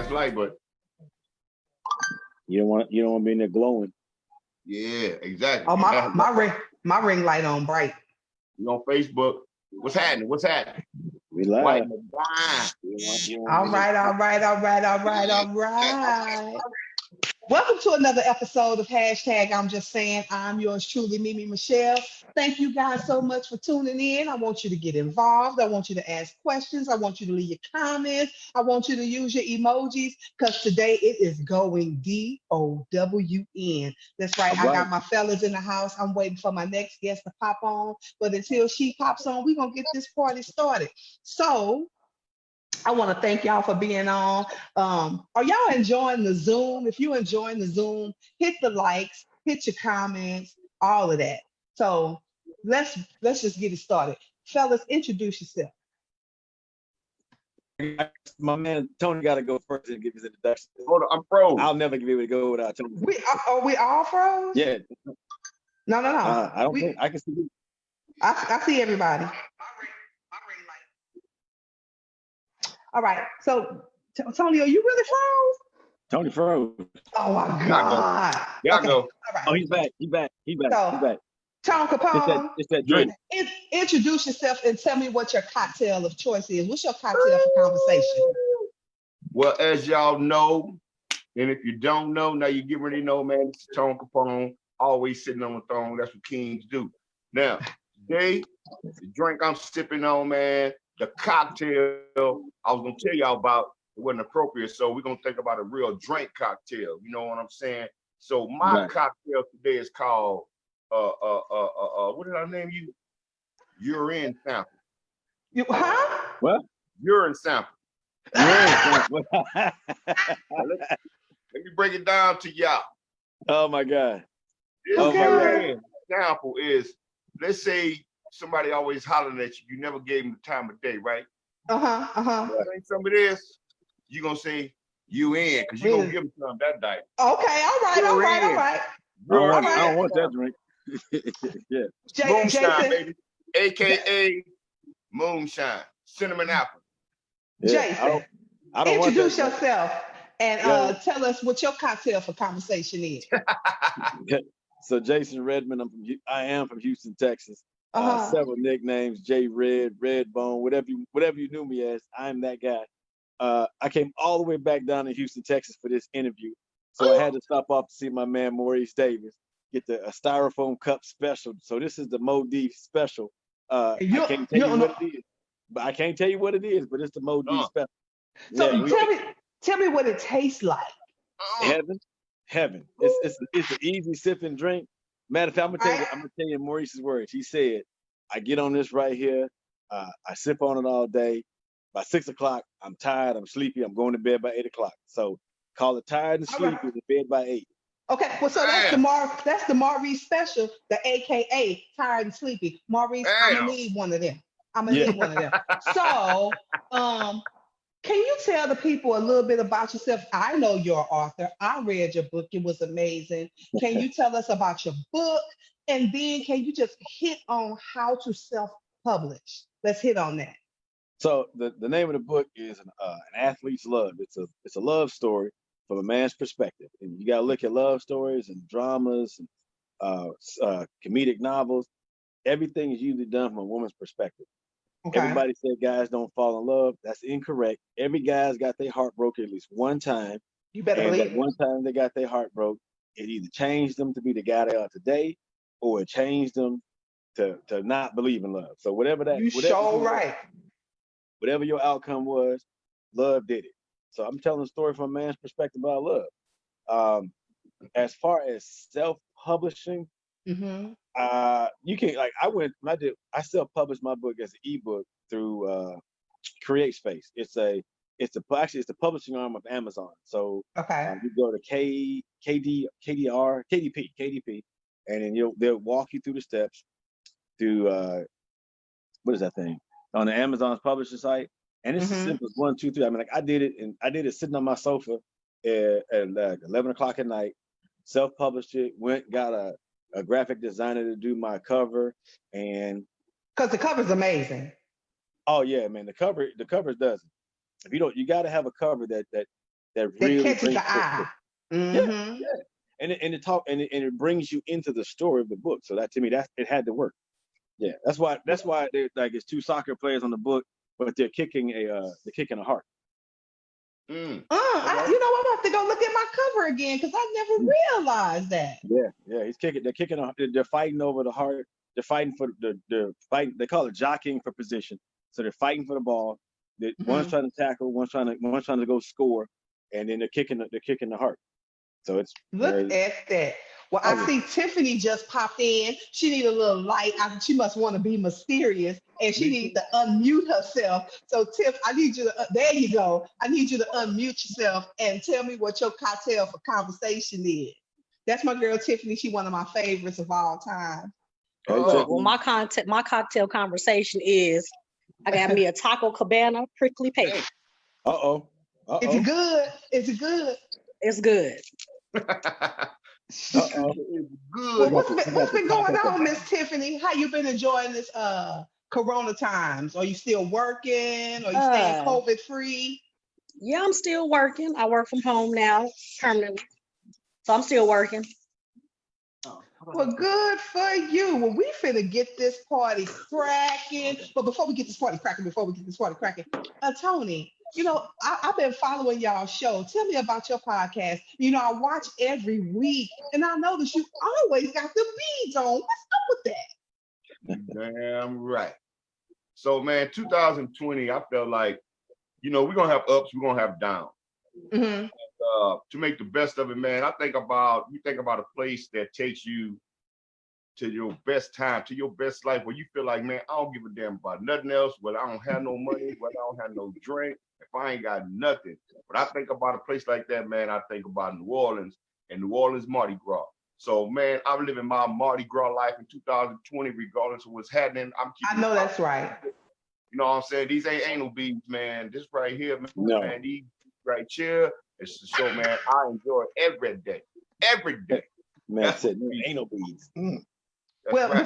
gas light, but you don't want to be in there glowing. yeah, exactly. Oh, my ring light on bright. You on Facebook? What's happening? What's happening? We live. White All right. Welcome to another episode of Hashtag I'm Just Saying. I'm yours truly, MemeMichelle. Thank you guys so much for tuning in. I want you to get involved. I want you to ask questions. I want you to leave your comments. I want you to use your emojis because today it is going DOWN. That's right. I got my fellas in the house. I'm waiting for my next guest to pop on. But until she pops on, we're going to get this party started. So, I want to thank y'all for being on. Are y'all enjoying the Zoom? If you're enjoying the Zoom, hit the likes, hit your comments, all of that. So let's just get it started. Fellas, introduce yourself. My man Tony got to go first and give his introduction. Hold on, I'm froze. I'll never be able to go without Tony. Are we all froze? Yeah. No. I don't think I can see you. I see everybody. All right. So, Tony, are you really froze? Tony froze. Oh, my God. Y'all go. All right. Oh, he's back. He's back. Tom Capone, it's that drink. Introduce yourself and tell me what your cocktail of choice is. What's your cocktail for conversation? Well, as y'all know, and if you don't know, now you get ready to know, man, this is Tom Capone, always sitting on the throne. That's what kings do. Now, today, the drink I'm sipping on, man, the cocktail I was gonna tell y'all about, it wasn't appropriate, so we're gonna think about a real drink cocktail. You know what I'm saying? So my cocktail today is called what did I name you? Urine sample. What? Urine sample. Let me break it down to y'all. Oh my God. This urine sample is, let's say somebody always hollering at you, you never gave them the time of day, right? Think some of this, you're gonna say you in, because you're gonna give them some that night. Okay, all right. I don't want that drink. Yeah. Moonshine, baby. AKA moonshine. Cinnamon apple. Yeah, Jason, I don't introduce yourself and tell us what your cocktail for conversation is. So Jason Redmond, I am from Houston, Texas. Several nicknames, J Red, Redbone, whatever you knew me as, I'm that guy. I came all the way back down to Houston, Texas for this interview. So I had to stop off to see my man Maurice Davis, get a styrofoam cup special. So this is the Mo D special. I can't tell you what it is. But I can't tell you what it is, but it's the Mo D special. So tell me what it tastes like. Heaven. It's an easy sipping drink. Matter of fact, I'm gonna tell you Maurice's words. He said, I get on this right here, I sip on it all day. By 6 o'clock, I'm tired, I'm sleepy, I'm going to bed by 8 o'clock. So call it tired and sleepy, to bed by 8. Okay, well, so that's the Maurice special, the AKA tired and sleepy. Maurice, I'm gonna need one of them. So, can you tell the people a little bit about yourself? I know you're an author. I read your book. It was amazing. Can you tell us about your book? And then can you just hit on how to self-publish? Let's hit on that. So the name of the book is an athlete's love. It's a love story from a man's perspective. And you got to look at love stories and dramas and comedic novels. Everything is usually done from a woman's perspective. Okay. Everybody said guys don't fall in love. That's incorrect. Every guy's got their heart broken at least one time. You better believe one time they got their heart broke, it either changed them to be the guy they are today, or it changed them to not believe in love. So whatever your outcome was, love did it. So I'm telling a story from a man's perspective about love. As far as self-publishing, you can I self-published my book as an ebook through CreateSpace. It's the publishing arm of Amazon. So you go to KDP, and then they'll walk you through the steps through what is that thing on the Amazon's publishing site, and it's as simple as 1, 2, 3. I mean, like I did it sitting on my sofa at like 11 o'clock at night. Self-published it. Got a graphic designer to do my cover, and because the cover's amazing. Oh yeah, man, the cover does it. If you got to have a cover that that really catches brings the eye. Mm-hmm. yeah. And it brings you into the story of the book. So that to me, it had to work. Yeah, that's why like it's two soccer players on the book, but they're kicking a heart. Mm. You know, I'm gonna have to go look at my cover again because I never realized that. Yeah, he's kicking. They're kicking. They're fighting over the heart. They're fighting for the fight. They call it jockeying for position. So they're fighting for the ball. One's trying to tackle. One's trying to go score, and then they're kicking the heart. So it's Look at that. Well, I see Tiffany just popped in. She need a little light. She must want to be mysterious, and she needs to unmute herself. So, Tiff, I need you to. There you go. I need you to unmute yourself and tell me what your cocktail for conversation is. That's my girl Tiffany. She's one of my favorites of all time. Well, my cocktail conversation is I got me a Taco Cabana prickly pear. Is it good? Is it good? It's good. Well, what's been going on, Miss Tiffany? How you been enjoying this Corona times? Are you still working? Are you staying COVID free? Yeah, I'm still working. I work from home now permanently, so I'm still working. Well, good for you. Well, we finna get this party cracking. But before we get this party cracking, Tony, you know, I've been following y'all show. Tell me about your podcast. You know, I watch every week, and I notice you always got the beads on. What's up with that? Damn right. So, man, 2020, I felt like, you know, we're going to have ups, we're going to have downs. Mm-hmm. To make the best of it, man, you think about a place that takes you to your best time, to your best life, where you feel like, man, I don't give a damn about nothing else, whether I don't have no money, whether I don't have no drink, if I ain't got nothing. But I think about a place like that, man, I think about New Orleans and New Orleans Mardi Gras. So, man, I'm living my Mardi Gras life in 2020, regardless of what's happening. I know that's right. You know what I'm saying? These ain't anal beads, man. This right here, man, man, these right here. It's the show, man. I enjoy it every day. Every day. Man said no anal beads. Well, right.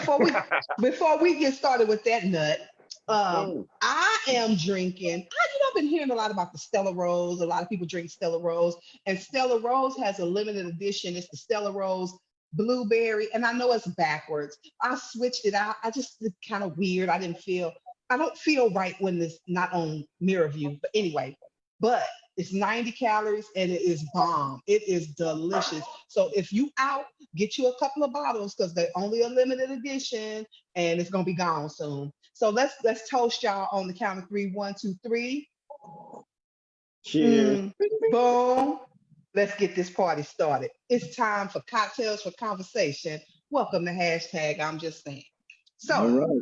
before we get started with that nut, I am drinking. I've been hearing a lot about the Stella Rose. A lot of people drink Stella Rose, and Stella Rose has a limited edition. It's the Stella Rose Blueberry, and I know it's backwards. I switched it out. I just it's kind of weird. I don't feel right when it's not on Mirror View. But anyway, it's 90 calories and it is bomb. It is delicious. So if you out, get you a couple of bottles because they're only a limited edition and it's gonna be gone soon. So let's toast y'all on the count of 3. 1, 2, 3. Cheers. Boom. Let's get this party started. It's time for cocktails for conversation. Welcome to hashtag I'm Just Saying. So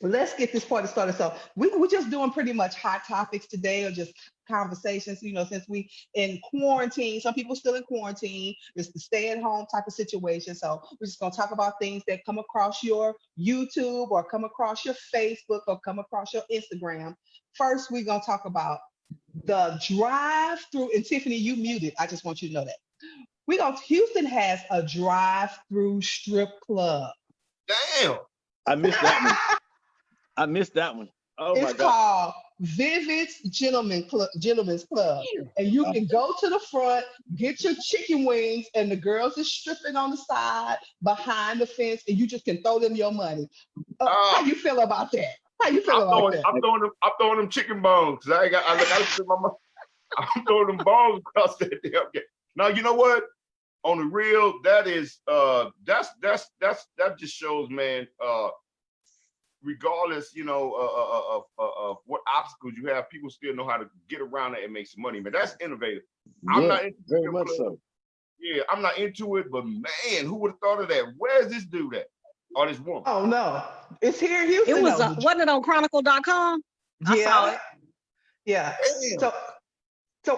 let's get this party started. So we're just doing pretty much hot topics today, or just conversations, you know, since we in quarantine. Some people still in quarantine. It's the stay-at-home type of situation. So we're just gonna talk about things that come across your YouTube or come across your Facebook or come across your Instagram. First, we're gonna talk about the drive-through. And Tiffany, you muted. I just want you to know that. Houston has a drive-through strip club. Damn. I missed that one. Oh my God. It's called Vivid's Gentlemen's Club. And you can go to the front, get your chicken wings, and the girls are stripping on the side behind the fence, and you just can throw them your money. How you feel about that? How you feel about that? I'm throwing them chicken bones. I'm throwing them bones across that damn game. Now, you know what? On the real, that just shows, man, regardless, you know, of what obstacles you have, people still know how to get around it and make some money, man. That's innovative. I'm not into very much so. Yeah, I'm not into it, but man, who would have thought of that? Where's this dude at? Or this woman? Oh no, it's here in Houston. It was wasn't it on Chronicle.com? I saw it. Yeah. Damn. So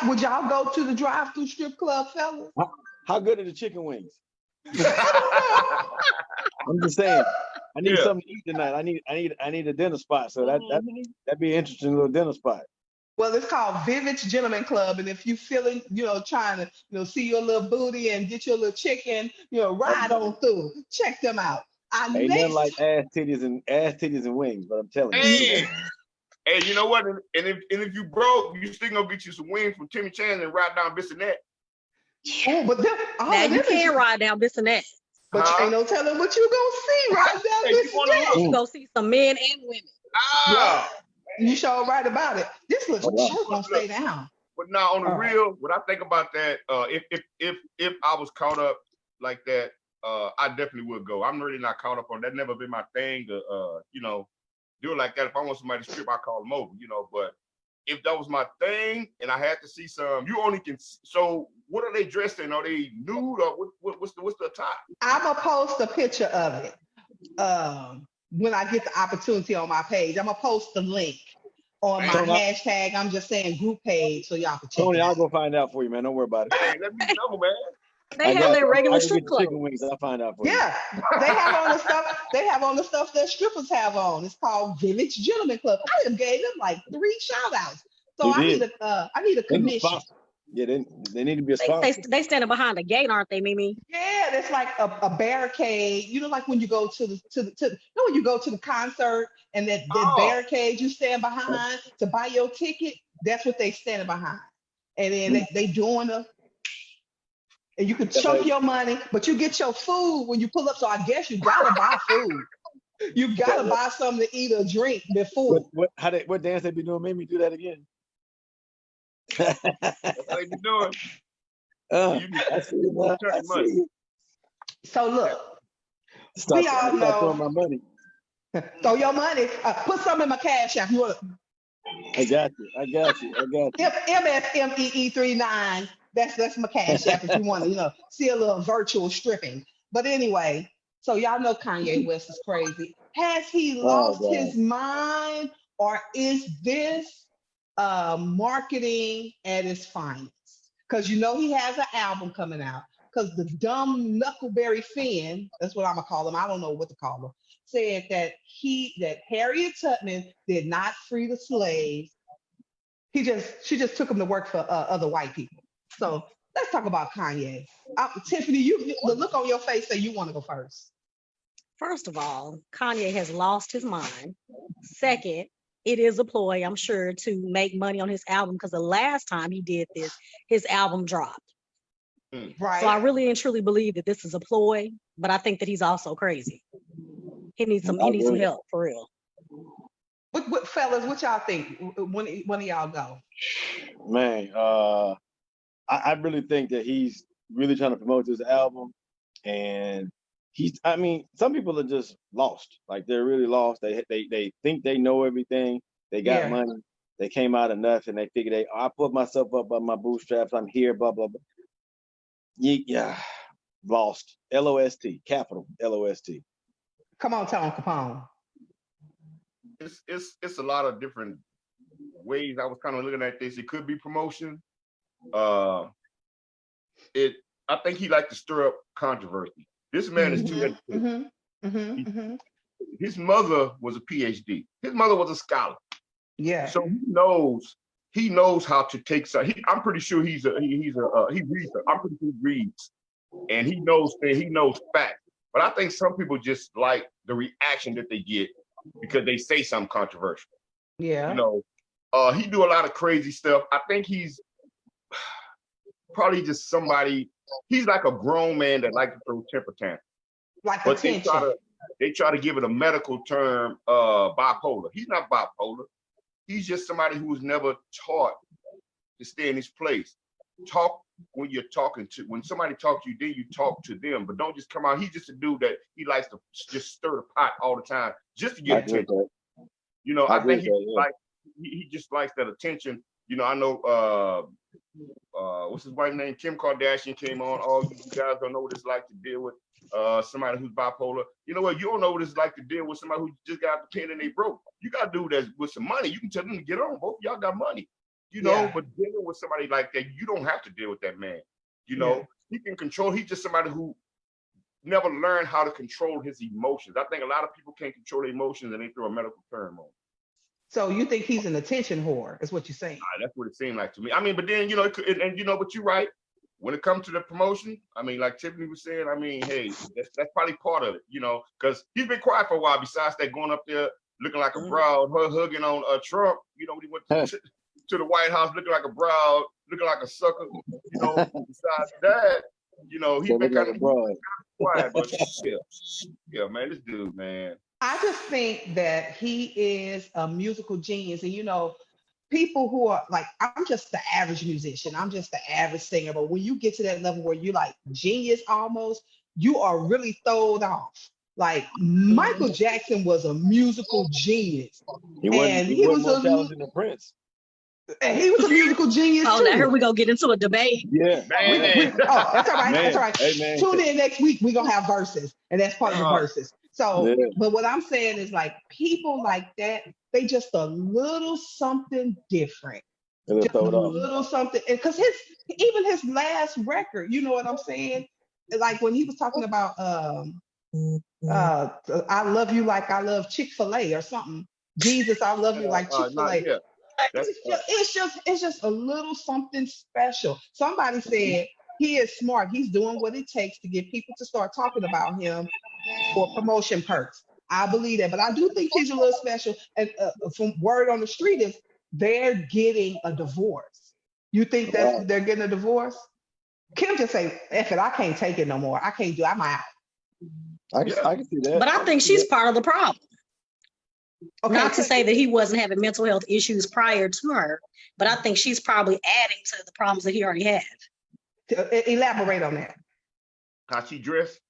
would y'all go to the drive-through strip club, fellas? How good are the chicken wings? I'm just saying. I need something to eat tonight. I need a dinner spot. So that'd be an interesting little dinner spot. Well, it's called Vivid's Gentlemen Club, and if you feeling, you know, trying to, you know, see your little booty and get your little chicken, you know, ride on through. Check them out. Ain't nothing like ass titties and wings, but I'm telling you. Hey, you know what? And if you broke, you still gonna get you some wings from Timmy Chan and ride down Bissonnette. Oh, but them, all Now of you them is, can ride down this and that. but you ain't no telling what you gonna see right down Hey, this you wanna day. You go see some men and women. Ah, You sure right about it. This little Wow. shirt gonna stay down. but now on the All right. real, when I think about that, if I was caught up like that, I definitely would go. I'm really not caught up on that. Never been my thing to do it like that. If I want somebody to strip, I call them over, but if that was my thing and I had to see some, you only can. So what are they dressed in? Are they nude or what's the attire? I'm gonna post a picture of it when I get the opportunity on my page. I'm gonna post the link on my Tony, hashtag. I'm just saying group page so y'all can check Tony, it I'll out. go find out for you, man. Don't worry about it. Hey, let me know, man. They have got their you. regular I can strip get the chicken club. wings. I'll find out for you. Yeah, they have on the stuff. They have on the stuff that strippers have on. It's called Village Gentleman Club. I done gave them like 3 shout outs. So You I did. need a They need a commission. sponsor. Yeah, they need to be a They sponsor. standing behind the gate, aren't they, Mimi? Yeah, it's like a barricade. Like when you go to when you go to the concert and that Oh, barricade you stand behind to buy your ticket. That's what they standing behind. And then they doing and you can chunk your money, but you get your food when you pull up. So I guess you gotta buy food. You gotta buy something to eat or drink before. What dance they be doing? Made me do that again. that's how they be doing. You need I see it, man. I chunk see money. it. So look, Stop, we all stop throwing know. my money. Throw your money. Put some in my cash app. You want I got you. I got you. I got you. MSMEE39. That's my cash app if you want to, see a little virtual stripping. But anyway, so y'all know Kanye West is crazy. Has he Oh lost God. his mind, or is this marketing at its finest? Because he has an album coming out. Because the dumb Knuckleberry Finn, that's what I'm gonna call him. I don't know what to call him. Said that Harriet Tubman did not free the slaves. She just took him to work for other white people. So let's talk about Kanye. Tiffany, the look on your face say you want to go first. First of all, Kanye has lost his mind. Second, it is a ploy, I'm sure, to make money on his album because the last time he did this, his album dropped. Right. So I really and truly believe that this is a ploy, but I think that he's also crazy. He needs some help for real. What fellas, what y'all think? When of y'all go? Man, I really think that he's really trying to promote this album, and some people are just lost. Like they're really lost. They think they know everything. They got money. They came out of nothing. They figure I put myself up by my bootstraps. I'm here. Blah blah blah. Yeah, lost. LOST, capital LOST. Come on, Tone Capone. It's a lot of different ways I was kind of looking at this. It could be promotion. I think he liked to stir up controversy. This man is too educated. His mother was a PhD. His mother was a scholar. Yeah. So he knows how to take some. I'm pretty sure he reads. I'm pretty sure he reads, and he knows facts. But I think some people just like the reaction that they get because they say something controversial. Yeah. He do a lot of crazy stuff. I think he's probably just somebody. He's like a grown man that likes to throw temper tantrums. Like but attention. they try to give it a medical term, bipolar. He's not bipolar. He's just somebody who was never taught to stay in his place. Talk when you're talking to, when somebody talks to you, then you talk to them, but don't just come out. He's just a dude that he likes to just stir the pot all the time just to get attention. I think he just likes that attention. I know what's his wife's name? Kim Kardashian came on. Oh, you guys don't know what it's like to deal with somebody who's bipolar. You know what? You don't know what it's like to deal with somebody who just got the pen and they broke. You got to do that with some money. You can tell them to get on. Both of y'all got money. But dealing with somebody like that, you don't have to deal with that man. He can control. He's just somebody who never learned how to control his emotions. I think a lot of people can't control their emotions and they throw a medical term on. So you think he's an attention whore, is what you're saying? That's what it seemed like to me. I mean, but then, but you're right. When it comes to the promotion, I mean, like Tiffany was saying, I mean, hey, that's probably part of it, because he's been quiet for a while. Besides that, going up there looking like a broad, her hugging on Trump. You know, when he went to the White House looking like a broad, looking like a sucker. You know, besides that, you know, he's been kind of quiet, but yeah, man, this dude, man. I just think that he is a musical genius, and you know, people who are like, I'm just the average musician, I'm just the average singer, but when you get to that level where you're like genius almost, you are really thrown off. Like Michael Jackson was a musical genius, He and wasn't more talented than Prince. And he was a musical genius Oh, too. now here we go get into a debate. Yeah. That's all right. Man. That's all right. Hey, man. Tune in next week. We're gonna have verses, and that's part of the verses. So, but what I'm saying is like people like that, they just a little something different. Just a little something. Because even his last record, you know what I'm saying? Like when he was talking about I love you like I love Chick-fil-A or something. Jesus, I love you like Chick-fil-A. It's just a little something special. Somebody said he is smart. He's doing what it takes to get people to start talking about him for promotion perks. I believe that, but I do think he's a little special. And from word on the street is they're getting a divorce. You think they're getting a divorce? Kim just say, "F it, I can't take it no more. I can't do. I'm out." I can see that. But I think she's part of the problem. Okay. Not to say that he wasn't having mental health issues prior to her, but I think she's probably adding to the problems that he already had. Elaborate on that. How she dressed?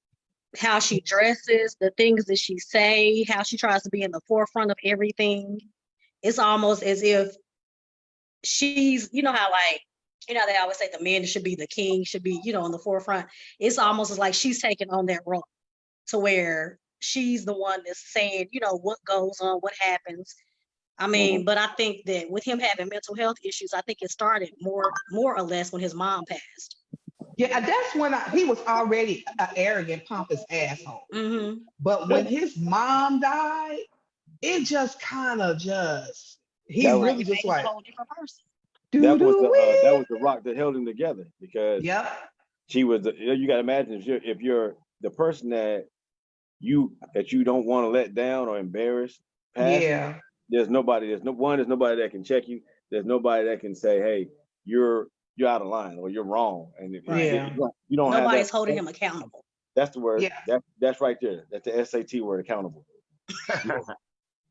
How she dresses, the things that she say, how she tries to be in the forefront of everything. It's almost as if she's, you know how like, you know, they always say the men should be the king, should be, you know, in the forefront. It's almost as like she's taking on that role to where she's the one that's saying, you know, what goes on, what happens. I mean, but I think that with him having mental health issues, I think it started more or less when his mom passed. Yeah, that's when he was already an arrogant, pompous asshole. But when his mom died, it just kind of he really just like a whole different person. That was the rock that held him together because she was. You got to imagine if you're the person that you don't want to let down or embarrass. There's nobody that can check you. There's nobody that can say, "Hey, you're out of line or you're wrong." And if you don't nobody's holding him accountable. That's the word. That's right there. That's the SAT word, accountable.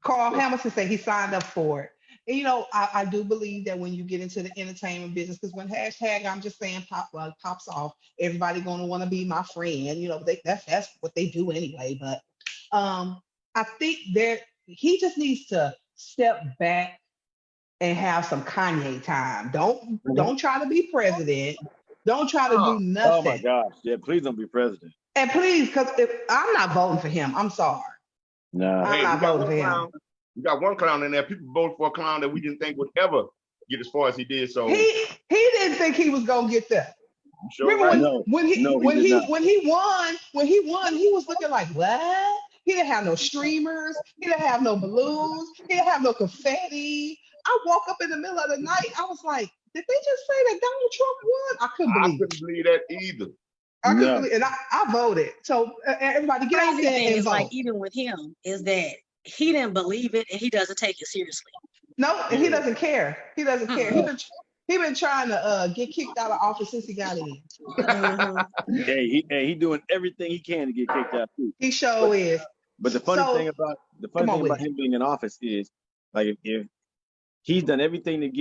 Carl Hamilton said he signed up for it. And, you know, I do believe that when you get into the entertainment business, because when hashtag I'm just saying pops off, everybody gonna want to be my friend. You know, that's what they do anyway. But I think he just needs to step back and have some Kanye time. Don't try to be president. Don't try to do nothing. Oh my gosh! Yeah, please don't be president. And please, because I'm not voting for him. I'm sorry. No, I'm not voting for him. We got one clown in there. People voted for a clown that we didn't think would ever get as far as he did. So he didn't think he was gonna get there. Sure remember when he won, he was looking like what? He didn't have no streamers. He didn't have no balloons. He didn't have no confetti. I woke up in the middle of the night. I was like, did they just say that Donald Trump won? I couldn't believe that either. I couldn't believe it. And I voted. So everybody get out there and vote. Like even with him is that he didn't believe it and he doesn't take it seriously. No, and he doesn't care. He doesn't care. He been trying to get kicked out of office since he got in. He doing everything he can to get kicked out too. He sure is. But the funny thing about him being in office is like if he's done everything that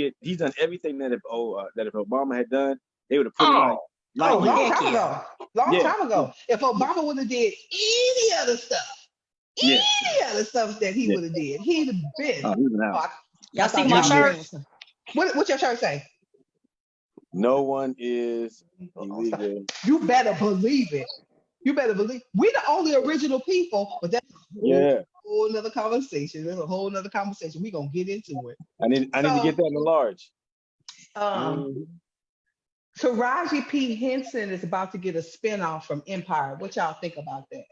if Obama had done, they would have put him long time ago. If Obama would have did any other stuff that he would have did, he'd have been. Y'all see my shirt? What's your shirt say? No one is illegal. You better believe it. You better believe we're the only original people, but that's a whole nother conversation. There's a whole nother conversation. We're gonna get into it. I need to get that in the large. Taraji P. Henson is about to get a spinoff from Empire. What y'all think about that?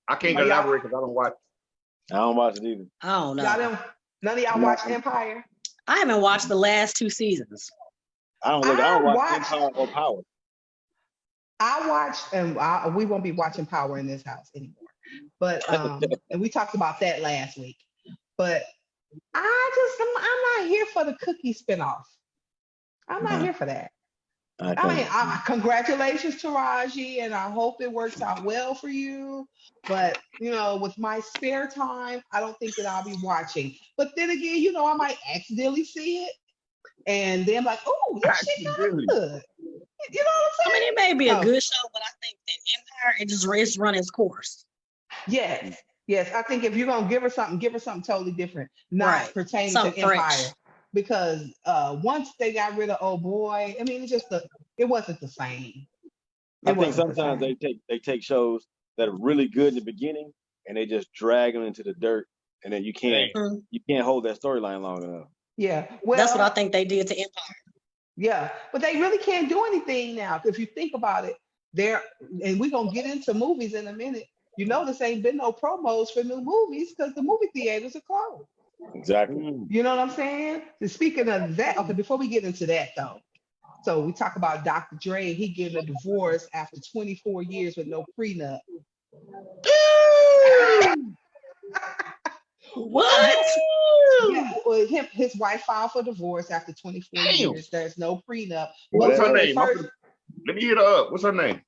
I can't elaborate because I don't watch. I don't watch it either. I don't know. None of y'all watch Empire? I haven't watched the last 2 seasons. I don't watch Empire or Power. I watched, and we won't be watching Power in this house anymore. But and we talked about that last week. But I'm not here for the cookie spinoff. I'm not here for that. I mean, congratulations, Taraji, and I hope it works out well for you. But with my spare time, I don't think that I'll be watching. But then again, I might accidentally see it, and then like, oh, this shit kind of good. You know what I'm saying? I mean, it may be a good show, but I think that Empire it's run its course. Yes. I think if you're gonna give her something totally different, not pertaining to Empire. Fresh. Because once they got rid of old boy, I mean, it wasn't the same. I think sometimes they take shows that are really good in the beginning and they just drag them into the dirt, and then you can't hold that storyline long enough. Yeah, well, that's what I think they did to Empire. Yeah, but they really can't do anything now. If you think about it, and we're gonna get into movies in a minute. You notice ain't been no promos for new movies because the movie theaters are closed. Exactly. You know what I'm saying? And speaking of that, okay, before we get into that though, so we talk about Dr. Dre. He getting a divorce after 24 years with no prenup. What? Yeah, well, his wife filed for divorce after 24 years. There's no prenup. What's her name? Let me hit her up. What's her name?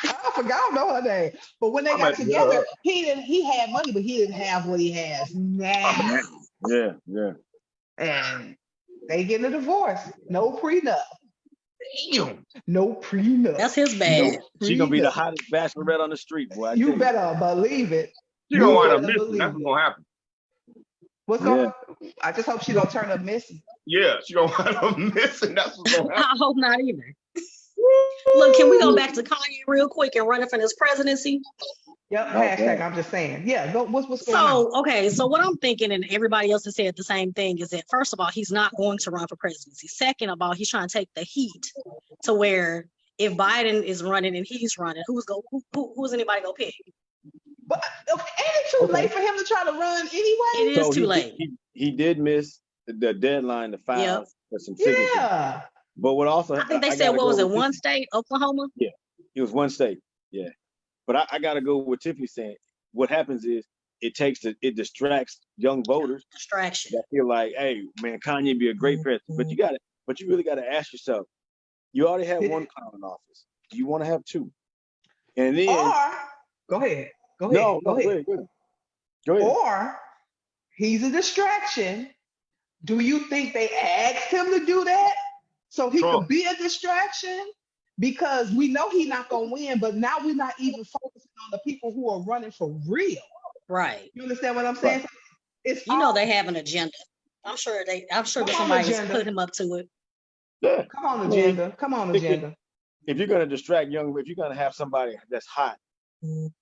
I forgot, I don't know her name. But when they got together, he had money, but he didn't have what he has now. Yeah. And they getting a divorce. No prenup. Damn. No prenup. That's his bad. She gonna be the hottest bachelorette on the street, boy. You better believe it. She gonna wind up missing. That's what's gonna happen. What's going? I just hope she don't turn up missing. Yeah, she gonna wind up missing. That's what's gonna happen. I hope not either. Look, can we go back to Kanye real quick and running for this presidency? Yep, hashtag, I'm just saying. Yeah, what's going on? Okay, so what I'm thinking, and everybody else has said the same thing, is that first of all, he's not going to run for presidency. Second of all, he's trying to take the heat to where if Biden is running and he's running, who's anybody gonna pick? But ain't it too late for him to try to run anyway? It is too late. He did miss the deadline to file for some signatures. Yeah. But what also I think they said what was it, one state, Oklahoma? Yeah, it was one state. Yeah. But I gotta go with what Tiffany's saying. What happens is it distracts young voters. Distraction. That feel like, hey, man, Kanye be a great president. But you really gotta ask yourself, you already have one clown in office. Do you want to have two? And then go ahead. Go ahead. Or he's a distraction. Do you think they asked him to do that so he could be a distraction? Because we know he's not gonna win, but now we're not even focusing on the people who are running for real. Right. You understand what I'm saying? It's they have an agenda. I'm sure that somebody has put him up to it. Yeah. Come on, agenda. If you're gonna distract if you're gonna have somebody that's hot,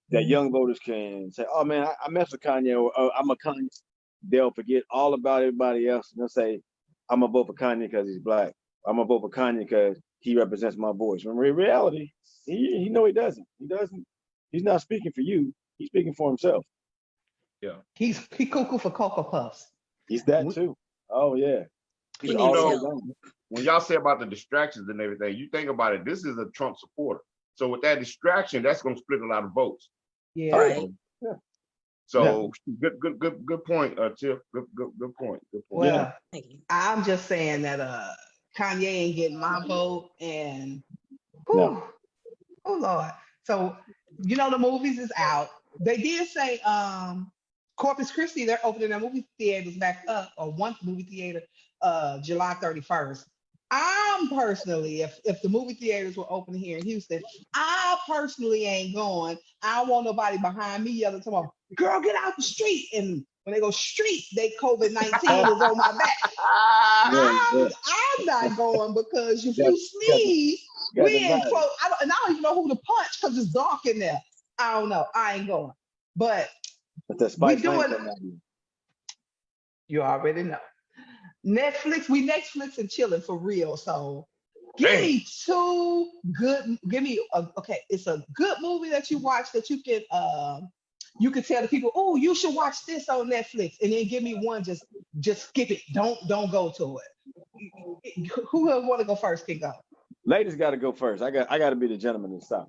that young voters can say, oh man, I mess with Kanye, or I'm a Kanye. They'll forget all about everybody else and they'll say, I'm gonna vote for Kanye because he's black. I'm gonna vote for Kanye because he represents my voice. When in reality, he doesn't. He's not speaking for you. He's speaking for himself. Yeah. He cuckoo for Cocoa Puffs. He's that too. Oh yeah. When y'all say about the distractions and everything, you think about it, this is a Trump supporter. So with that distraction, that's gonna split a lot of votes. Yeah. Right. Yeah. So good point, Tiff. Good point. Well, I'm just saying that Kanye ain't getting my vote, and oh Lord. So the movies is out. They did say Corpus Christi, they're opening their movie theaters back up, or one movie theater, July 31st. I'm personally, if the movie theaters were open here in Houston, I personally ain't going. I don't want nobody behind me yelling to me, girl, get out the street. And when they go street, they COVID-19 is on my back. I'm not going because if you sneeze, we ain't close. I don't even know who to punch because it's dark in there. I don't know. I ain't going. But we doing. You already know. Netflix, we Netflix and chilling for real. So give me two good. It's a good movie that you watch that you can tell the people, oh, you should watch this on Netflix, and then give me one. Just skip it. Don't go to it. Who want to go first can go. Ladies got to go first. I got to be the gentleman in the South.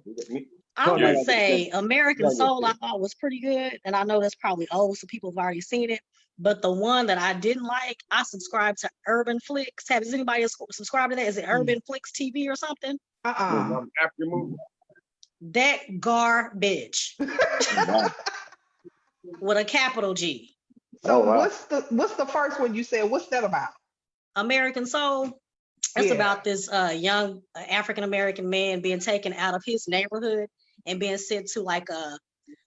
I Tony, I would gotta say American go Soul I first. thought was pretty good. And I know that's probably old, so people have already seen it. But the one that I didn't like, I subscribed to Urban Flix. Has anybody subscribed to that? Is it Urban Flix TV or something? After movie. That garbage Wow. with a capital G. So Oh, wow. what's the first one you said? What's that about? American Soul. It's Yeah. about this young African American man being taken out of his neighborhood and being sent to like a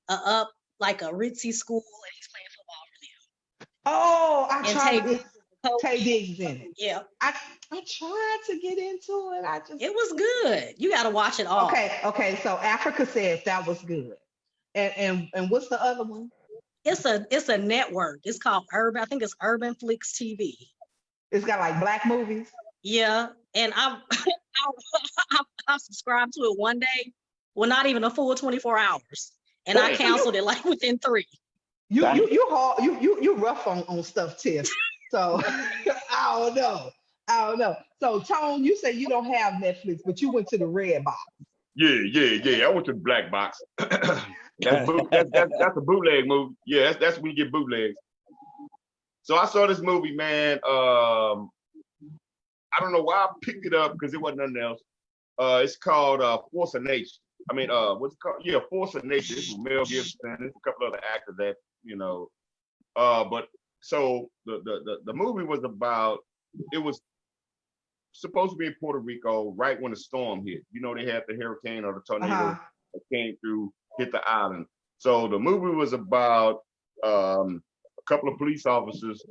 ritzy school, and he's playing football for them. Oh, I And tried Tay to Diggs get is the coach. Tay Diggs in it. Yeah, I tried to get into it. I just it was good. You got to watch it all. okay. So Africa said that was good. And what's the other one? It's a network. It's called Urban. I think it's Urban Flix TV. It's got like black movies. Yeah, and I subscribed to it one day. Well, not even a full 24 hours, and I canceled it like within 3. You hard, you rough on stuff, Tiff. So I don't know. So Tone, you say you don't have Netflix, but you went to the red box. Yeah. I went to the black box. That's a bootleg movie. Yeah, that's when you get bootlegs. So I saw this movie, man. I don't know why I picked it up because it wasn't nothing else. It's called Force of Nature. I mean, what's it called? Yeah, Force of Nature. This is Mel Gibson. There's a couple other actors that, but so the movie was about, it was supposed to be in Puerto Rico right when the storm hit. You know, they had the hurricane or the tornado that came through, hit the island. So the movie was about a couple of police officers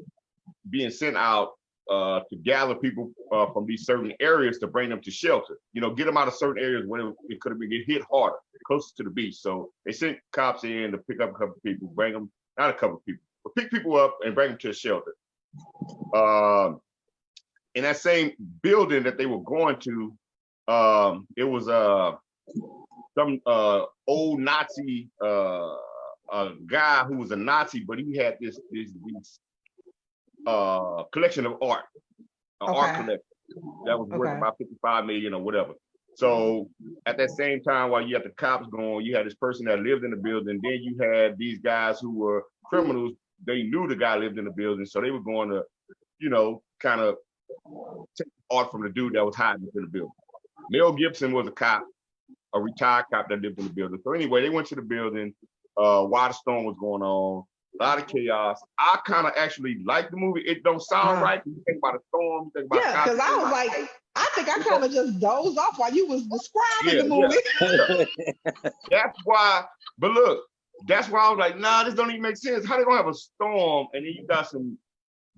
being sent out to gather people from these certain areas to bring them to shelter. You know, get them out of certain areas where it could have been hit harder, closer to the beach. So they sent cops in to pick up a couple of people, bring them, not a couple of people, but pick people up and bring them to a shelter. In that same building that they were going to, it was some old Nazi guy who was a Nazi, but he had this collection of art, art collection that was worth about 55 million or whatever. So at that same time, while you had the cops going, you had this person that lived in the building. Then you had these guys who were criminals. They knew the guy lived in the building, so they were going to, kind of take art from the dude that was hiding in the building. Mel Gibson was a cop, a retired cop that lived in the building. So anyway, they went to the building while the storm was going on. A lot of chaos. I kind of actually like the movie. It don't sound right. You think about a storm, you think about because I was like, I think I kind of just dozed off while you was describing the movie. That's why, but look, that's why I was like, nah, this don't even make sense. How they gonna have a storm and then you got some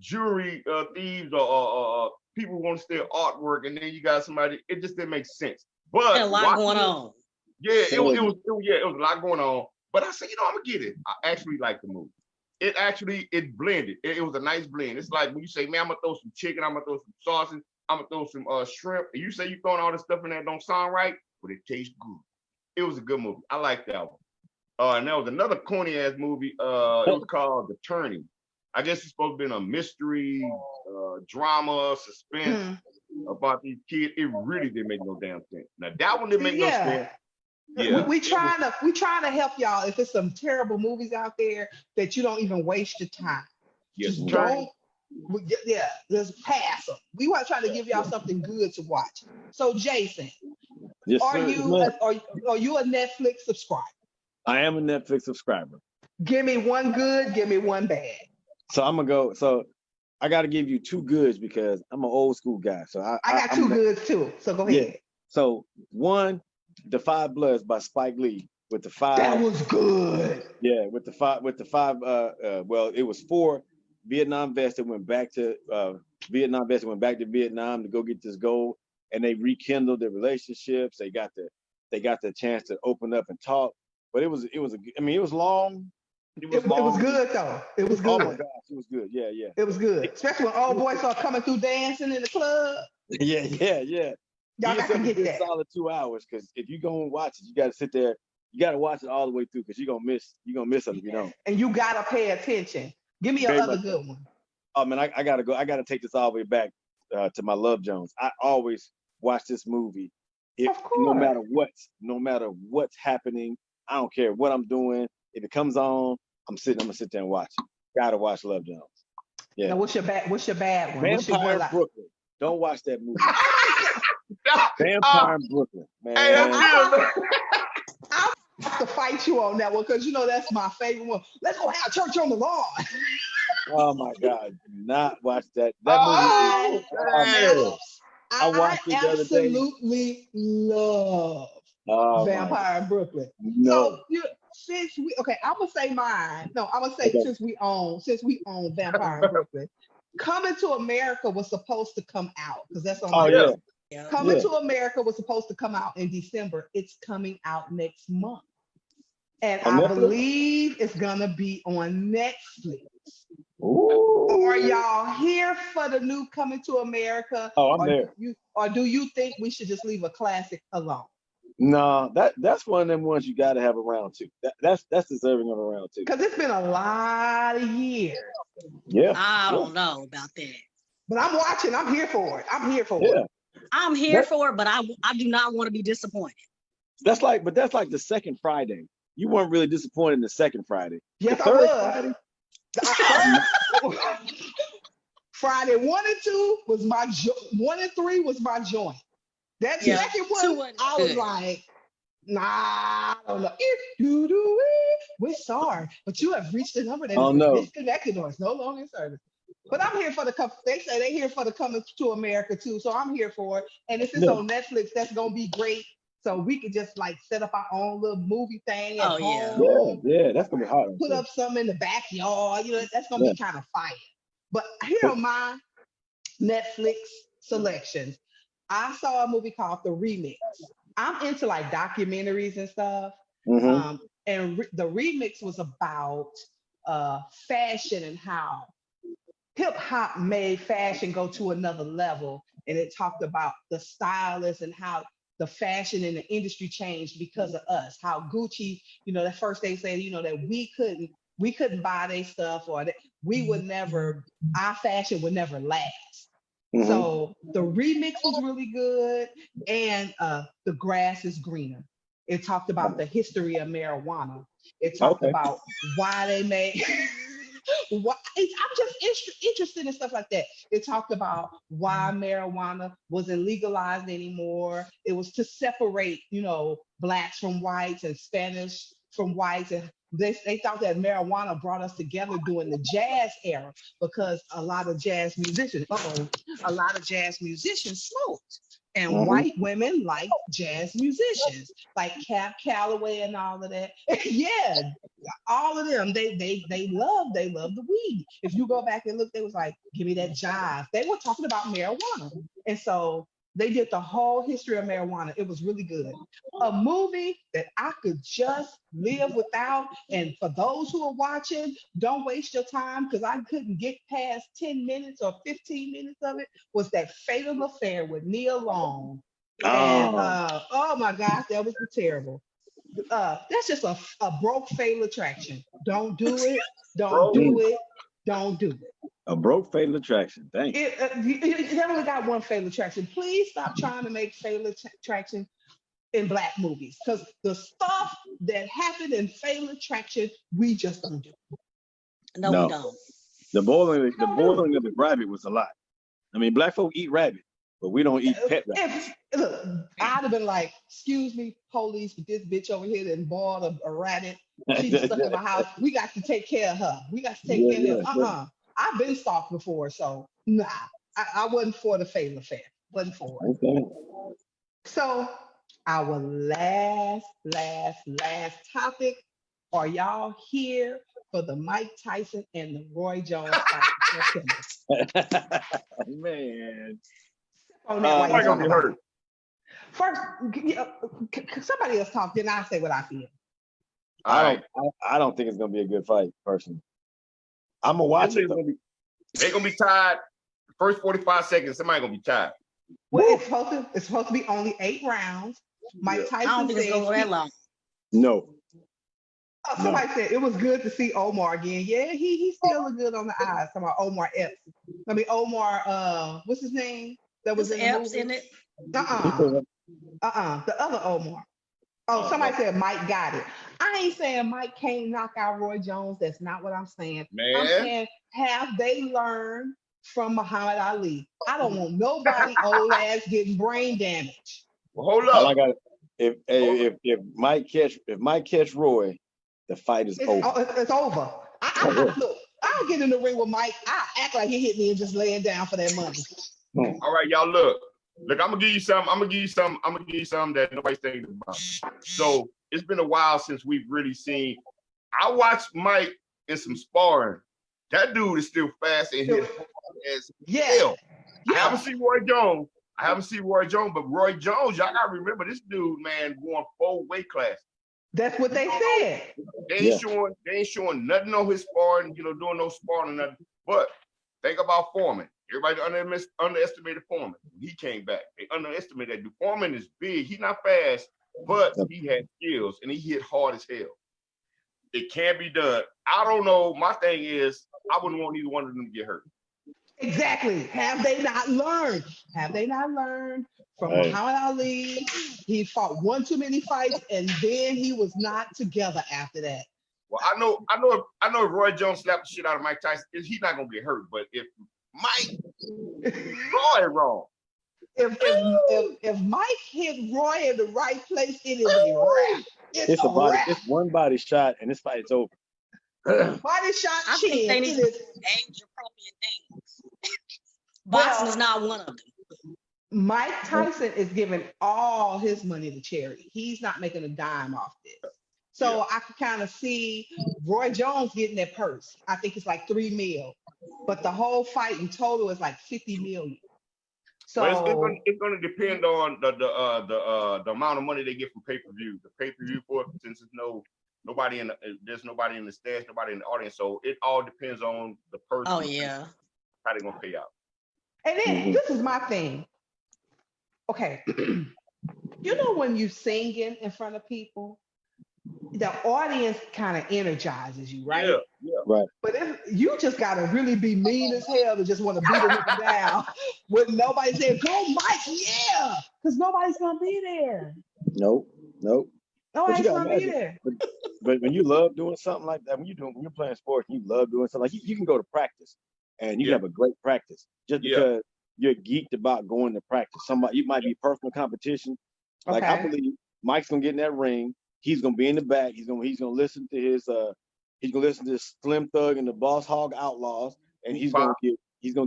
jewelry thieves or people who want to steal artwork, and then you got somebody, it just didn't make sense. But a lot going on. Yeah, it was a lot going on. But I said, I'm gonna get it. I actually like the movie. It blended. It was a nice blend. It's like when you say, man, I'm gonna throw some chicken, I'm gonna throw some sausage, I'm gonna throw some shrimp, and you say you throwing all this stuff in there, don't sound right, but it tastes good. It was a good movie. I like that one. And there was another corny ass movie. It was called The Turning. I guess it's supposed to be a mystery, drama, suspense about these kids. It really didn't make no damn sense. Now that one didn't make no sense. Yeah. We trying to help y'all. If there's some terrible movies out there that you don't even waste your time. Yes, just don't. Just pass them. We want trying to give y'all something good to watch. So Jason, are you a Netflix subscriber? I am a Netflix subscriber. Give me one good, give me one bad. So I'm gonna go. So I got to give you 2 goods because I'm an old school guy. So I got 2 goods too. So go ahead. Yeah. So one, The Five Bloods by Spike Lee with the 5. That was good. Yeah, with the 5. Well, it was 4 Vietnam vets that went back to Vietnam to go get this gold, and they rekindled their relationships. They got the chance to open up and talk. But it was long. It was good though. It was good. Oh my gosh, it was good. Yeah. It was good. Especially when old boys start coming through dancing in the club. Yeah. Y'all got to get that. Solid 2 hours, because if you go and watch it, you got to sit there. You got to watch it all the way through, because you're gonna miss something if you don't. And you gotta pay attention. Give me another good one. Oh man, I gotta take this all the way back to my Love Jones. I always watch this movie Of no course. matter what's happening, I don't care what I'm doing. If it comes on, I'm gonna sit there and watch it. Gotta watch Love Jones. Yeah. Now, what's your bad one? What's your Vampire one in Brooklyn. Don't watch that movie. Oh, Vampire in Brooklyn, man. hey, that's good, man. I have to fight you on that one because you know that's my favorite one. Let's go have church on the lawn. Oh my God, do not watch that. That Oh, movie. damn. I watched it the other day. Absolutely love Oh my God. Vampire in Brooklyn. No. So since we I'm gonna say mine. No, I'm gonna say Okay. since we own Vampire in Brooklyn, Coming to America was supposed to come out because that's on Oh my yeah. list. Yeah. Coming Yeah. to America was supposed to come out in December. It's coming out next month. And On I Netflix? believe it's gonna be on Netflix. Ooh. Are y'all here for the new Coming to America? Oh, I'm or there. do you think we should just leave a classic alone? No, that's one of them ones you got to have around too. That's deserving of a round two. Because it's been a lot of years. Yeah. I don't know about that. But I'm watching. I'm here for it. Yeah. I'm here for it, but I do not want to be disappointed. That's like the second Friday. You weren't really disappointed in the second Friday. Yes, the I third was. Friday 1 and 2 was my 1 and 3 was my joint. That Yeah, second 2 one, wasn't I was good. like, nah, I don't know. If you do it, we're sorry, but you have reached a number that Oh, has been no. disconnected or is no longer in service. But I'm here for they say they're here for the Coming to America too, so I'm here for it. And if it's Yeah. on Netflix, that's gonna be great. So we could just like set up our own little movie thing at Oh, yeah. home. Yeah, that's gonna be hot. Put up something in the backyard. That's gonna Yeah. be kind of fire. But here are my Netflix selections. I saw a movie called The Remix. I'm into like documentaries and stuff. Mhm. And the remix was about fashion and how hip hop made fashion go to another level. And it talked about the stylists and how the fashion in the industry changed because of us. How Gucci, at first they said, that we couldn't buy their stuff or that we would never, our fashion would never last. Mhm. So the remix was really good, and the grass is greener. It talked about the history of marijuana. It talked Okay. about why they made. I'm just interested in stuff like that. It talked about why marijuana wasn't legalized anymore. It was to separate, blacks from whites and Spanish from whites, and they thought that marijuana brought us together during the jazz era because a lot of jazz musicians smoked. And Mhm. white women like jazz musicians, like Cap Calloway and all of that. Yeah, all of them. They love the weed. If you go back and look, they was like, give me that jive. They were talking about marijuana, and so they did the whole history of marijuana. It was really good. A movie that I could just live without. And for those who are watching, don't waste your time because I couldn't get past 10 minutes or 15 minutes of it. Was that Fatal Affair with Neil Long. And oh my gosh, that was terrible. That's just a broke fatal attraction. Don't do it. Don't do it. Don't do it. A broke fatal attraction. Thank you. It only got one fatal attraction. Please stop trying to make fatal attraction in black movies because the stuff that happened in fatal attraction, we just don't do. No, we don't. The boiling of the rabbit was a lot. I mean, black folk eat rabbit, but we don't eat pet rabbit. Look, I'd have been like, excuse me, police, but this bitch over here that boiled a rabbit. She's stuck in my house. We got to take care of her. We got to take care of her. I've been stalked before, so nah, I wasn't for the fatal affair. Wasn't for it. Okay. So our last topic. Are y'all here for the Mike Tyson and the Roy Jones fight? Man. On that while Somebody you gonna be hurt. First, somebody else talk, then I say what I feel. I don't think it's gonna be a good fight, personally. I'm gonna watch it. They're gonna be tied. The first 45 seconds, somebody gonna be tied. Well, it's supposed to be only 8 rounds. Mike Tyson I don't think it's gonna go that long. No. Somebody said it was good to see Omar again. Yeah, he still look good on the eyes. Talking about Omar Epps. Omar, what's his name? That was in the Epps movie? in it. The other Omar. Oh, somebody said Mike got it. I ain't saying Mike can't knock out Roy Jones. That's not what I'm saying. I'm Man. saying have they learned from Muhammad Ali? I don't want nobody old ass getting brain damage. Well, hold All up. I got if Mike catch Roy, the fight is over. It's over. Look, I'll get in the ring with Mike. I act like he hit me and just laying down for that money. All right, y'all. Look, I'm gonna give you some. I'm gonna give you some that nobody's thinking about. So it's been a while since we've really seen. I watched Mike in some sparring. That dude is still fast and hit as hell. I haven't seen Roy Jones. But Roy Jones, y'all gotta remember this dude, man, going 4 weight classes. That's what they said. They ain't showing nothing on his sparring, doing no sparring or nothing. But think about Foreman. Everybody underestimated Foreman when he came back. They underestimated that dude. Foreman is big. He's not fast, but he had skills and he hit hard as hell. It can be done. I don't know. My thing is, I wouldn't want either one of them to get hurt. Exactly. Have they not learned? Have they not learned from Muhammad Ali? He fought one too many fights, and then he was not together after that. Well, I know if Roy Jones slapped the shit out of Mike Tyson, he's not gonna get hurt. But if Mike Roy wrong. If Mike hit Roy in the right place, it is a wrap. It's a wrap. It's one body shot and this fight is over. Body shot, I chin. think they need age appropriate things. Boxing is not one of them. Mike Tyson is giving all his money to charity. He's not making a dime off this. So I can kind of see Roy Jones getting that purse. I think it's like $3 million, but the whole fight in total is like $50 million. So well, it's going to depend on the amount of money they get from pay-per-view. The pay-per-view for it, since there's nobody in the stands, nobody in the audience, so it all depends on the person. Oh yeah, how they gonna pay out. And then this is my thing. Okay, when you singing in front of people, the audience kind of energizes you, right? Yeah. Right. But if you just gotta really be mean as hell to just want to beat a nigga down with nobody saying, "Go, Mike, yeah," because nobody's gonna be there. Nope. Nobody's gonna be there. But when you love doing something like that, when you're playing sports, and you love doing something like you can go to practice, and you can have a great practice just because you're geeked about going to practice. You might be personal competition. Like I believe Mike's gonna get in that ring. He's gonna be in the back. He's gonna listen to his Slim Thug and the Boss Hog Outlaws, and he's gonna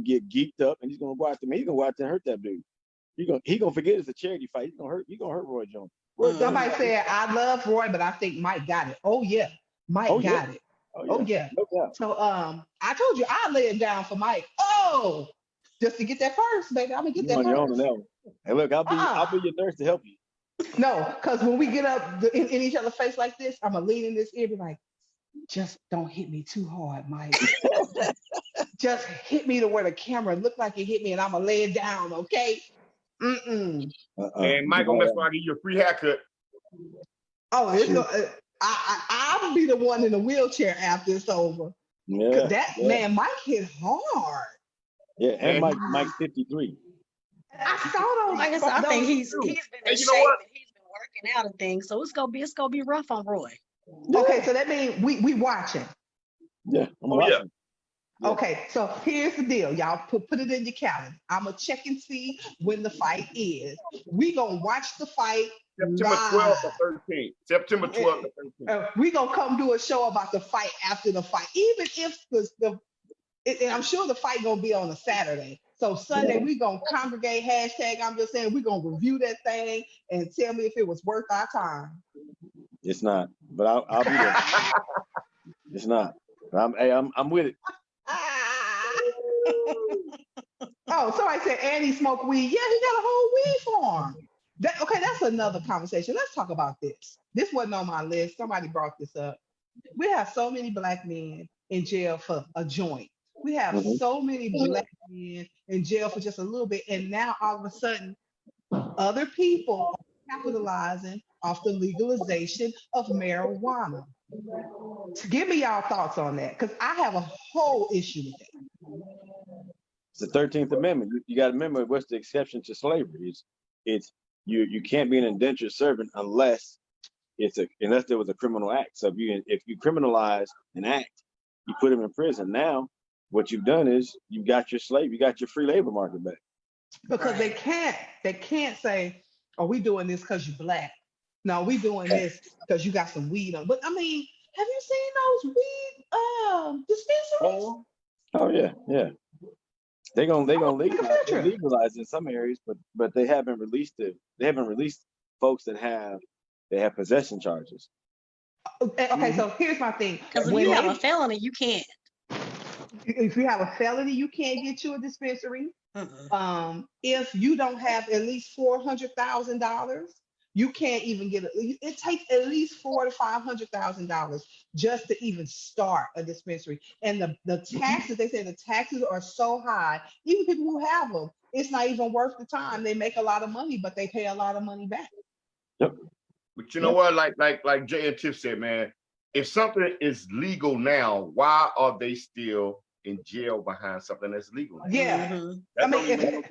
get geeked up, and he's gonna go out there. He's gonna go out there and hurt that dude. He's gonna forget it's a charity fight. He's gonna hurt Roy Jones. Somebody said, "I love Roy, but I think Mike got it." Oh yeah, Mike got it. Oh yeah. No doubt. So I told you I lay it down for Mike. Oh, just to get that purse, baby. I'm gonna get that purse. Hey, look, I'll be your nurse to help you. No, because when we get up in each other's face like this, I'm gonna lean in this ear, be like, "Just don't hit me too hard, Mike. Just hit me to where the camera look like it hit me, and I'm gonna lay it down, okay?" And Mike gonna mess around, give you a free haircut. Oh, I'll be the one in the wheelchair after it's over. Man, Mike hit hard. Yeah, and Mike's 53. I saw those. Like I said, I think he's been in shape and he's been working out and things. So it's gonna be rough on Roy. Okay, so that means we watching. Yeah, I'm watching. Yeah. Okay, so here's the deal, y'all. Put it in your calendar. I'm gonna check and see when the fight is. We gonna watch the fight. September 12th or 13th. September 12th or 13th. We gonna come do a show about the fight after the fight, even if and I'm sure the fight gonna be on a Saturday. So Sunday we gonna congregate. Hashtag I'm just saying we gonna review that thing and tell me if it was worth our time. It's not, but I'll be there. It's not. I'm with it. Oh, somebody said Andy smoked weed. Yeah, he got a whole weed farm. That's another conversation. Let's talk about this. This wasn't on my list. Somebody brought this up. We have so many black men in jail for a joint. We have so many black men in jail for just a little bit. And now all of a sudden, other people are capitalizing off the legalization of marijuana. Give me y'all thoughts on that, because I have a whole issue with that. It's the 13th Amendment. You got to remember what's the exception to slavery. It's you can't be an indentured servant unless there was a criminal act. So if you criminalize an act, you put him in prison. Now, what you've done is you got your free labor market back. Because they can't say, "Oh, we doing this because you black." No, we doing this because you got some weed on. But I mean, have you seen those weed dispensaries? Oh yeah. They're gonna legalize in some areas, but they haven't released it. They haven't released folks that have possession charges. Okay, so here's my thing. Because if you have a felony, you can't. If you have a felony, you can't get you a dispensary. If you don't have at least $400,000, you can't even get it. It takes at least $400,000 to $500,000 just to even start a dispensary. And the taxes, they say the taxes are so high. Even people who have them, it's not even worth the time. They make a lot of money, but they pay a lot of money back. Yep. But you know what? Like Jay and Tiff said, man, if something is legal now, why are they still in jail behind something that's legal now? Yeah. I mean,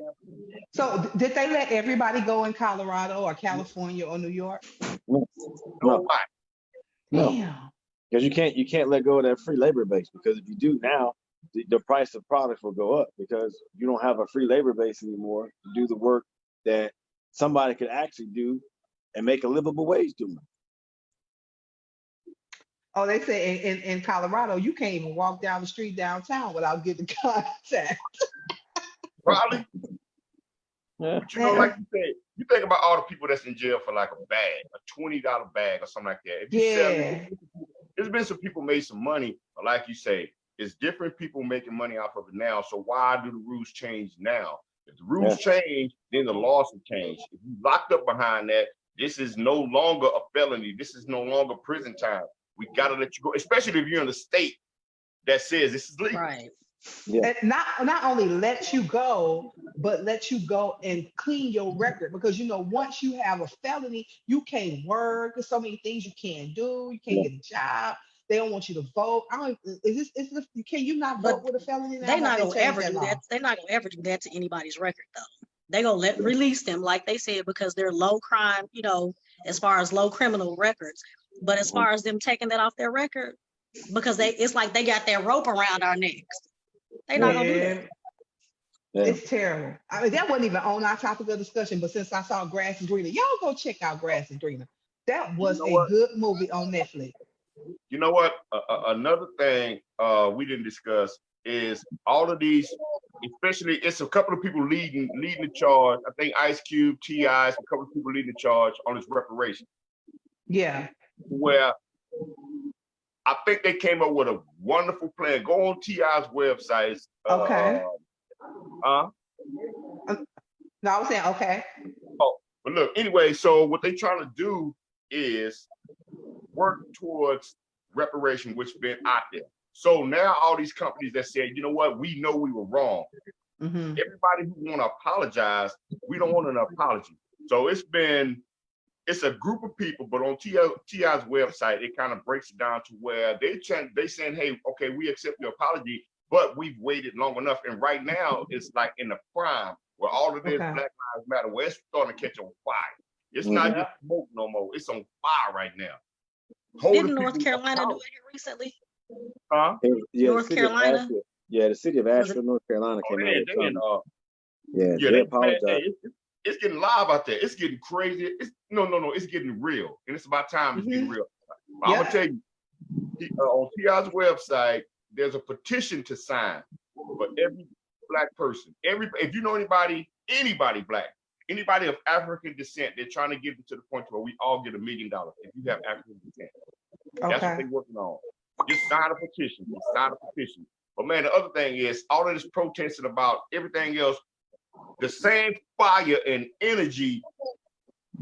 so did they let everybody go in Colorado or California or New York? No. Why? Damn. Because you can't let go of that free labor base, because if you do now, the price of products will go up because you don't have a free labor base anymore to do the work that somebody could actually do and make a livable wage doing. Oh, they say in Colorado, you can't even walk down the street downtown without getting contact. Probably. Yeah. But you know, like you said, you think about all the people that's in jail for like a bag, a $20 bag or something like that. If you sell it, there's been some people made some money, but like you say, it's different people making money off of it now. So why do the rules change now? If the rules change, then the laws will change. If you locked up behind that, this is no longer a felony. This is no longer prison time. We gotta let you go, especially if you're in a state that says this is legal. Right. Yeah. And not only let you go, but let you go and clean your record, because you know once you have a felony, you can't work. There's so many things you can't do. You can't get a job. They don't want you to vote. Can you not vote with a felony now? They're not gonna ever do that. They're not gonna ever do that to anybody's record though. They're gonna release them, like they said, because they're low crime, as far as low criminal records. But as far as them taking that off their record, because it's like they got that rope around our necks. They're not gonna do that. Yeah. It's terrible. I mean, that wasn't even on our topic of discussion, but since I saw Grass is Greener, y'all go check out Grass is Greener. That was a good movie on Netflix. You know what? Another thing we didn't discuss is all of these, especially it's a couple of people leading the charge. I think Ice Cube, T.I., a couple of people leading the charge on this reparation. Yeah. Where I think they came up with a wonderful plan. Go on T.I.'s website. Okay. No, I was saying okay. Oh, but look, anyway, so what they're trying to do is work towards reparation, which has been out there. So now all these companies that said, you know what, we know we were wrong. Everybody who want to apologize, we don't want an apology. So it's a group of people, but on T.I.'s website, it kind of breaks it down to where they saying, hey, okay, we accept your apology, but we've waited long enough. And right now, it's like in the prime where all of this Black Lives Matter, where it's starting to catch on fire. It's not just smoke no more. It's on fire right now. Didn't North Carolina do it here recently? Huh? Yeah, North Carolina? The city of Asheville, North Carolina came out. They apologized. It's getting live out there. It's getting crazy. It's getting real. And it's about time it's getting real. I'm going to tell you, on T.I.'s website, there's a petition to sign for every Black person. If you know anybody Black, anybody of African descent, they're trying to get it to the point where we all get $1 million if you have African descent. That's what they're working on. Just sign a petition. But man, the other thing is all of this protesting about everything else, the same fire and energy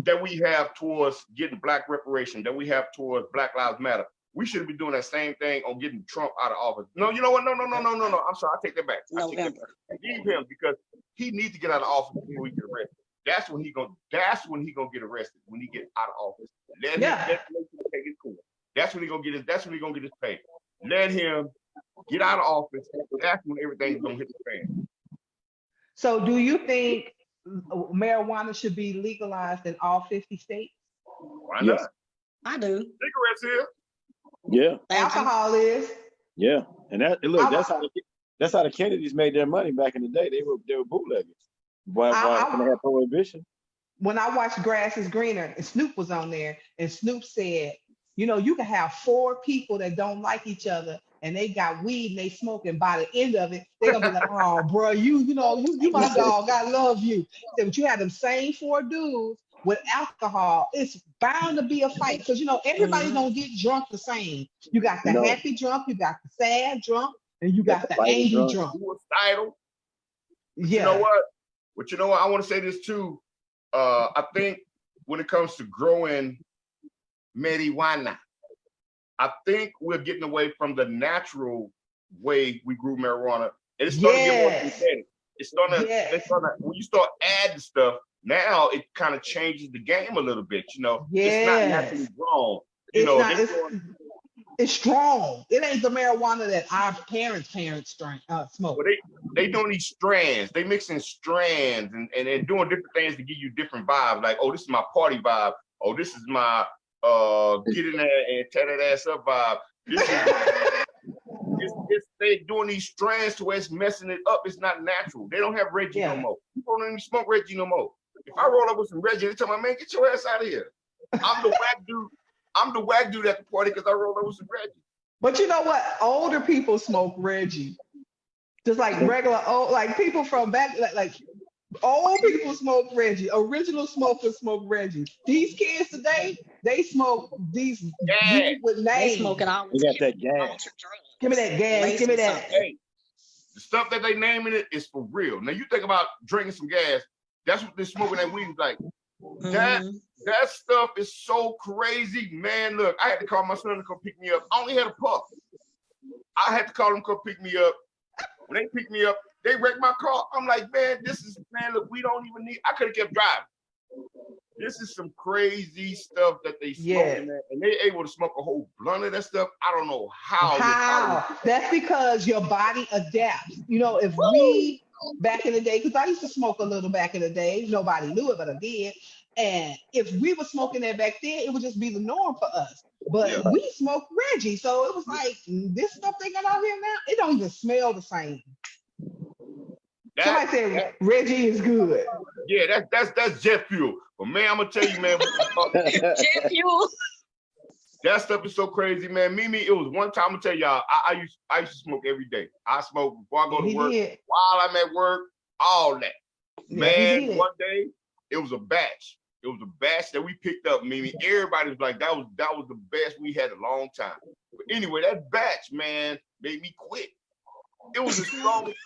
that we have towards getting Black reparation, that we have towards Black Lives Matter, we should be doing that same thing on getting Trump out of office. No, you know what? No. I'm sorry. I take that back. Leave him, because he needs to get out of office before he get arrested. That's when he gonna get arrested, when he get out of office. Let him take his court. That's when he gonna get his pay. Let him get out of office. That's when everything's gonna hit the fan. So do you think marijuana should be legalized in all 50 states? Why Yes. not? I do. Cigarettes here. Yeah, Thank you. Alcohol is. yeah. And look, I- that's how the Kennedys made their money back in the day. They were bootleggers. Why they had prohibition? When I watched Grass is Greener, and Snoop was on there, and Snoop said, you know, you can have 4 people that don't like each other, and they got weed and they smoking. By the end of it, they're gonna be like, oh, bro, you my dog, I love you. He said, but you have them same 4 dudes with alcohol, it's bound to be a fight because you know everybody Mhm. don't get drunk the same. You got the No. happy drunk, you got the sad drunk, and you got the fighting angry drunk. drunk. Suicidal. But Yeah. you know what? But you know what? I want to say this too. I think when it comes to growing marijuana, I think we're getting away from the natural way we grew marijuana. And it's starting to get more Yes. synthetic. It's starting Yes. to, when you start adding stuff, now it kind of changes the game a little bit. You know, it's not naturally Yes. grown. You It's know, not. they're going, It's strong. It ain't the marijuana that our parents smoke. well, they doing these strands. They mixing strands and they're doing different things to give you different vibes. Like, oh, this is my party vibe. Oh, this is my get in there and tear that ass up vibe. This is they doing these strands to where it's messing it up. It's not natural. They don't have Reggie no Yeah. more. People don't even smoke Reggie no more. If I roll up with some Reggie, they tell me, man, get your ass out of here. I'm the whack dude. I'm the whack dude at the party because I rolled up with some Reggie. But you know what? Older people smoke Reggie. Just like regular old, like people from back, like old people smoke Reggie. Original smokers smoke Reggie. These kids today, they smoke these weed with They names. smoking all They got that gas. ultra drugs. Give me that gas. Laced Give me with that. something. Hey, the stuff that they naming it is for real. Now you think about drinking some gas. That's what they're smoking that weed is like. That Mhm. that stuff is so crazy, man. Look, I had to call my son to come pick me up. I only had a puff. I had to call him to come pick me up. When they picked me up, they wrecked my car. I'm like, man, look, we don't even need. I could have kept driving. This is some crazy stuff that they smoking, man, and they able to smoke a whole blunt of that stuff. I don't know how. How? That's because your body adapts. You know, if we back in the day, because I used to smoke a little back in the day, nobody knew it, but I did. And if we were smoking that back then, it would just be the norm for us. But Yeah. we smoked Reggie, so it was like this stuff they got out here now. It don't even smell the same. Somebody said Reggie is good. Yeah, that's jet fuel. But man, I'm gonna tell you, man, Jet fuel. that stuff is so crazy, man. Mimi, it was one time. I'm gonna tell y'all, I used to smoke every day. I smoke before I go to He work, did. while I'm at work, all that. Yeah, he Man, did. one day it was a batch. It was a batch that we picked up, Mimi. Everybody was like, that was the best we had a long time. But anyway, that batch, man, made me quit. It was the strongest.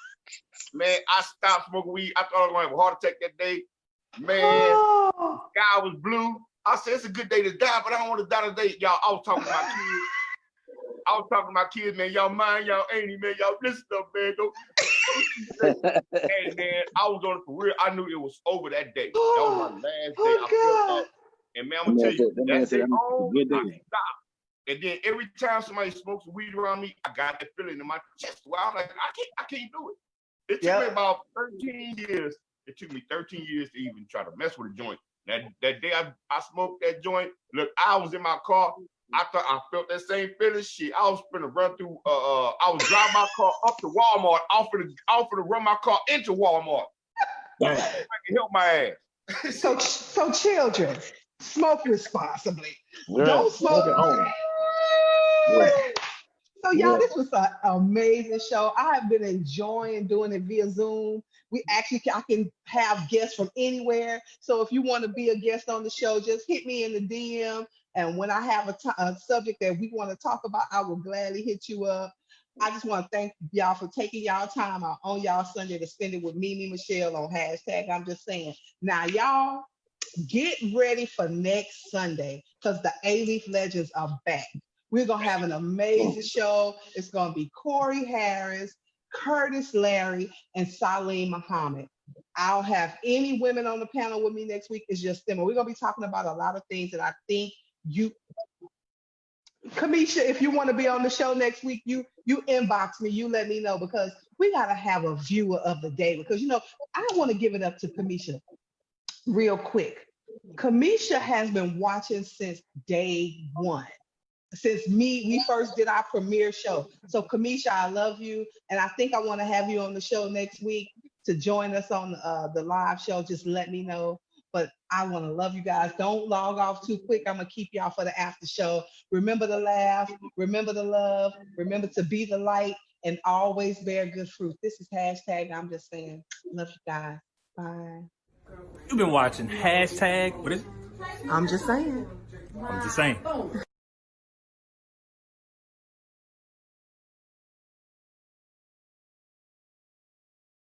Man, I stopped smoking weed. I thought I was gonna have a heart attack that day. Man, Oh. sky was blue. I said, it's a good day to die, but I don't want to die today. Y'all, I was talking to my kids. I was talking to my kids, man. Y'all mind, y'all ain't, man. Y'all listen up, man. Hey, man, I was on it for real. I knew it was over that day. That was my last day. I felt that. And man, I'm gonna tell you, that day on, I stopped. And then every time somebody smokes weed around me, I got that feeling in my chest. Well, I'm like, I can't do it. It took me about 13 years. It took me 13 years to even try to mess with a joint. That day I smoked that joint. Look, I was in my car. I thought I felt that same feeling. Shit, I was finna run through. I was driving my car up to Walmart. I was finna run my car into Walmart. I can help my ass. So children, smoke responsibly. Yeah, Don't smoke at home. So y'all, this was an amazing show. I have been enjoying doing it via Zoom. I can have guests from anywhere. So if you want to be a guest on the show, just hit me in the DM. And when I have a subject that we want to talk about, I will gladly hit you up. I just want to thank y'all for taking y'all time out on y'all Sunday to spend it with MemeMichelle on hashtag. I'm just saying. Now, y'all, get ready for next Sunday because the A-Leaf Legends are back. We're going to have an amazing show. It's going to be Corey Harris, Curtis Larry, and Salim Muhammad. I'll have any women on the panel with me next week. It's just them. And we're going to be talking about a lot of things that I think Kamisha, if you want to be on the show next week, you inbox me, you let me know because we gotta have a viewer of the day because I want to give it up to Kamisha real quick. Kamisha has been watching since day one. Since we first did our premiere show. So Kamisha, I love you. And I think I want to have you on the show next week to join us on the live show. Just let me know. But I want to love you guys. Don't log off too quick. I'm going to keep y'all for the after show. Remember to laugh. Remember to love. Remember to be the light and always bear good fruit. This is hashtag I'm just saying. Love you guys. Bye. You've been watching hashtag, what is it? I'm just saying. I'm just saying.